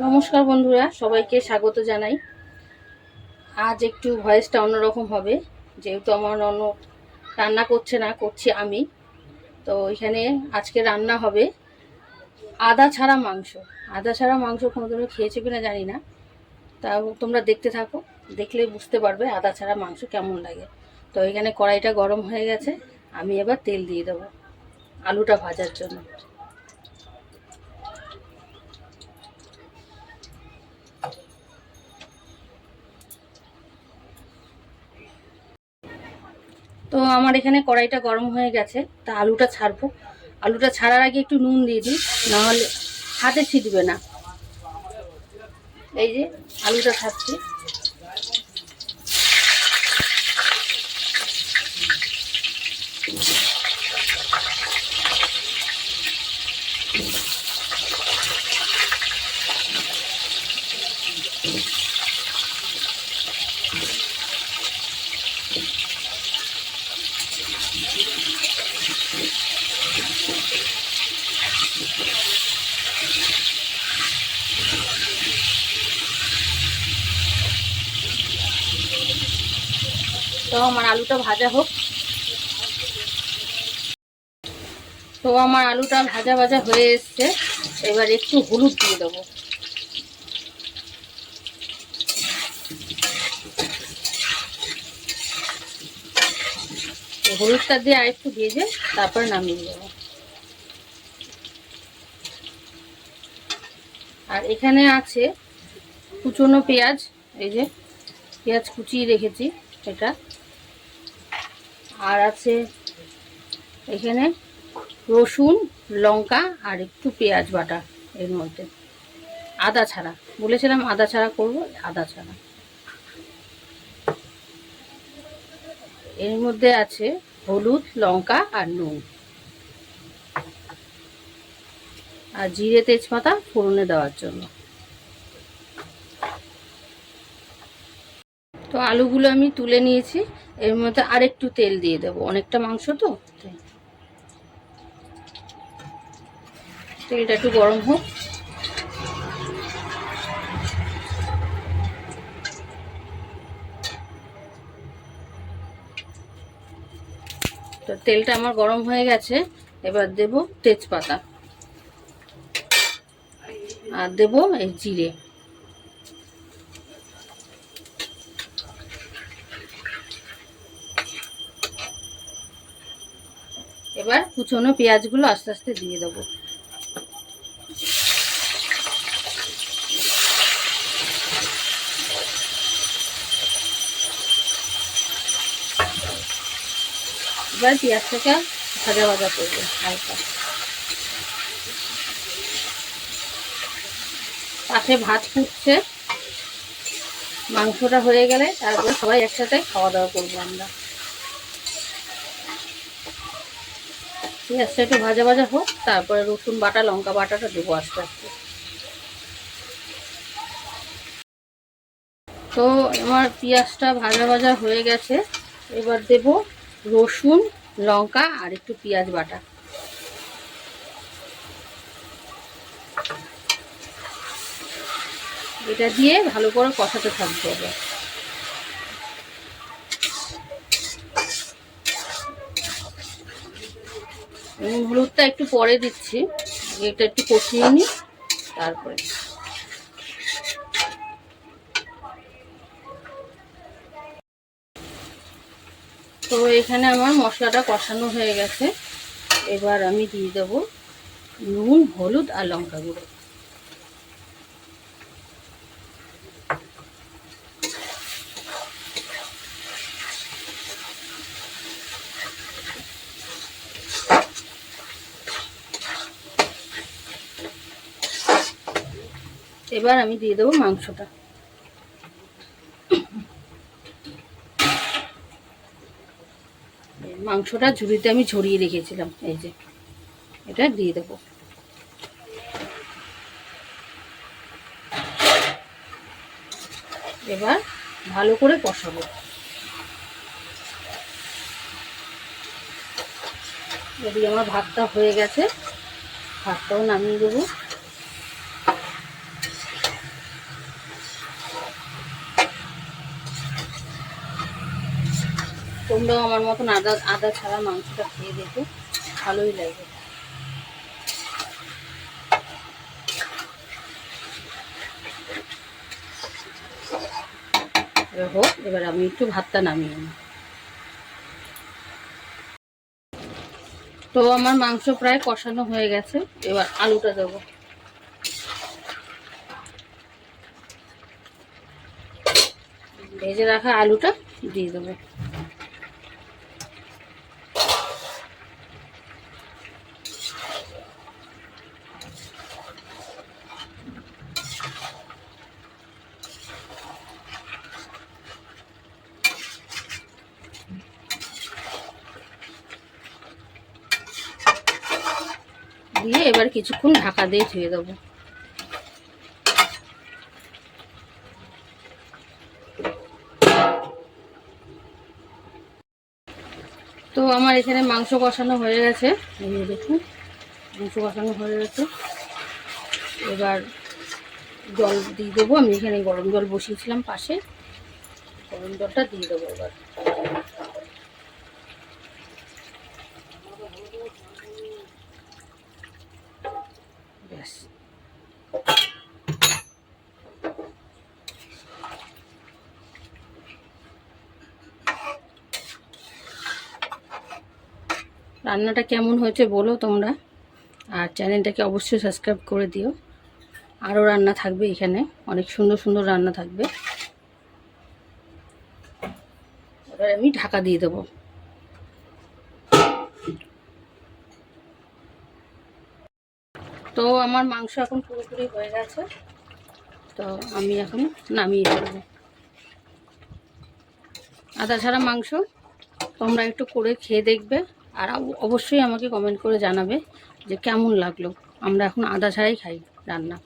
নমস্কার বন্ধুরা, সবাইকে স্বাগত জানাই। আজ একটু ভয়েসটা অন্যরকম হবে, যেহেতু আমার ননদ রান্না করছে না, করছি আমি। তো এখানে আজকে রান্না হবে আদা ছাড়া মাংস। আদা ছাড়া মাংস কোনোদিনও খেয়েছে কিনা জানি না, তা তোমরা দেখতে থাকো, দেখলে বুঝতে পারবে আদা ছাড়া মাংস কেমন লাগে। তো এখানে কড়াইটা গরম হয়ে গেছে, আমি এবার তেল দিয়ে দেবো আলুটা ভাজার জন্য। তো আমার এখানে কড়াইটা গরম হয়ে গেছে, তা আলুটা ছাড়বো। আলুটা ছাড়ার আগে একটু নুন দিয়ে দিই, নাহলে হাতে ছিটবে না। এই যে আলুটা ছাড়ছি। তো আমার আলুটা ভাজা হোক। তো আমার আলুটা ভাজা ভাজা হয়ে এসছে, এবার একটু হলুদ দিয়ে দেবো। হলুদটা দিয়ে আর একটু ভেজে তারপর নামিয়ে দেবো। আর এখানে আছে কুচনো পেঁয়াজ, এই যে পেঁয়াজ কুচিয়ে রেখেছি এটা। আর আছে এখানে রসুন, লঙ্কা আর একটু পেঁয়াজ বাটা এর মধ্যে, আদা ছাড়া। বলেছিলাম আদা ছাড়া করবো, আদা ছাড়া। এর মধ্যে আছে হলুদ, লঙ্কা আর নুন, আর জিরে তেজপাতা ফোড়নে দেওয়ার জন্য। তো আলুগুলো আমি তুলে নিয়েছি, এর মধ্যে আরেকটু তেল দিয়ে দেবো, অনেকটা মাংস তো। তেলটা একটু গরম হোক। তো তেলটা আমার গরম হয়ে গেছে, এবার দেব তেজপাতা আর দেব এই জিরে। এবার কুচনো পেঁয়াজগুলো আস্তে আস্তে দিয়ে দেবো। এবার পেঁয়াজটাকে ভাজা ভাজা করবো হালকা। পাশে ভাত ফুটছে, মাংসটা হয়ে গেলে তারপরে সবাই একসাথে খাওয়া দাওয়া করবো আমরা। পেঁয়াজটা একটু ভাজা ভাজা হোক, তারপরে রসুন বাটা, লঙ্কা বাটাটা দেবো আস্তে আস্তে। তো আমার পেঁয়াজটা ভাজা ভাজা হয়ে গেছে, এবার দেব রসুন, লঙ্কা আর একটু পেঁয়াজ বাটা। এটা দিয়ে ভালো করে কষাতে থাকতে হবে। নুন হলুদটা একটু পরে দিচ্ছি, এটা একটু কষিয়ে নিই তারপরে। তো এখানে আমার মশলাটা কষানো হয়ে গেছে, এবার আমি দিয়ে দেব নুন, হলুদ আর লঙ্কা গুঁড়ো। এবার আমি দিয়ে দেবো মাংসটা। মাংসটা ঝুড়িতে আমি ঝরিয়ে রেখেছিলাম, এই যে এটা দিয়ে দেবো। এবার ভালো করে কষাবো। এদিকে আমার ভাতটা হয়ে গেছে, ভাতটাও নামিয়ে দেবো। তোমরাও আমার মতন আদা আদা ছাড়া মাংসটা খেয়ে দেখো, ভালোই লাগে। এবার হোক, এবার আমি একটু ভাতটা নামিয়ে নিই। তো আমার মাংস প্রায় কষানো হয়ে গেছে, এবার আলুটা দেবো। ভেজে রাখা আলুটা দিয়ে দেবো। দিয়ে এবার কিছুক্ষণ ঢাকা দিয়ে ধুয়ে দেবো। তো আমার এখানে মাংস কষানো হয়ে গেছে, এই দেখুন মাংস কষানো হয়ে গেছে। এবার জল দিয়ে দেবো। আমি এখানে গরম জল বসিয়েছিলাম পাশে, গরম জলটা দিয়ে দেবো এবার। ব্যাস, রান্নাটা কেমন হয়েছে বলো তোমরা, আর চ্যানেলটাকে অবশ্যই সাবস্ক্রাইব করে দিও। আরও রান্না থাকবে এখানে, অনেক সুন্দর সুন্দর রান্না থাকবে। এবার আমি ঢাকা দিয়ে দেবো। তো আমার মাংস এখন পুরোপুরি হয়ে গেছে, তো আমি এখন নামিয়ে ফেলবো। আদা ছাড়া মাংস তোমরা একটু করে খেয়ে দেখবে, আর অবশ্যই আমাকে কমেন্ট করে জানাবে যে কেমন লাগলো। আমরা এখন আদা ছাড়াই খাই রান্না।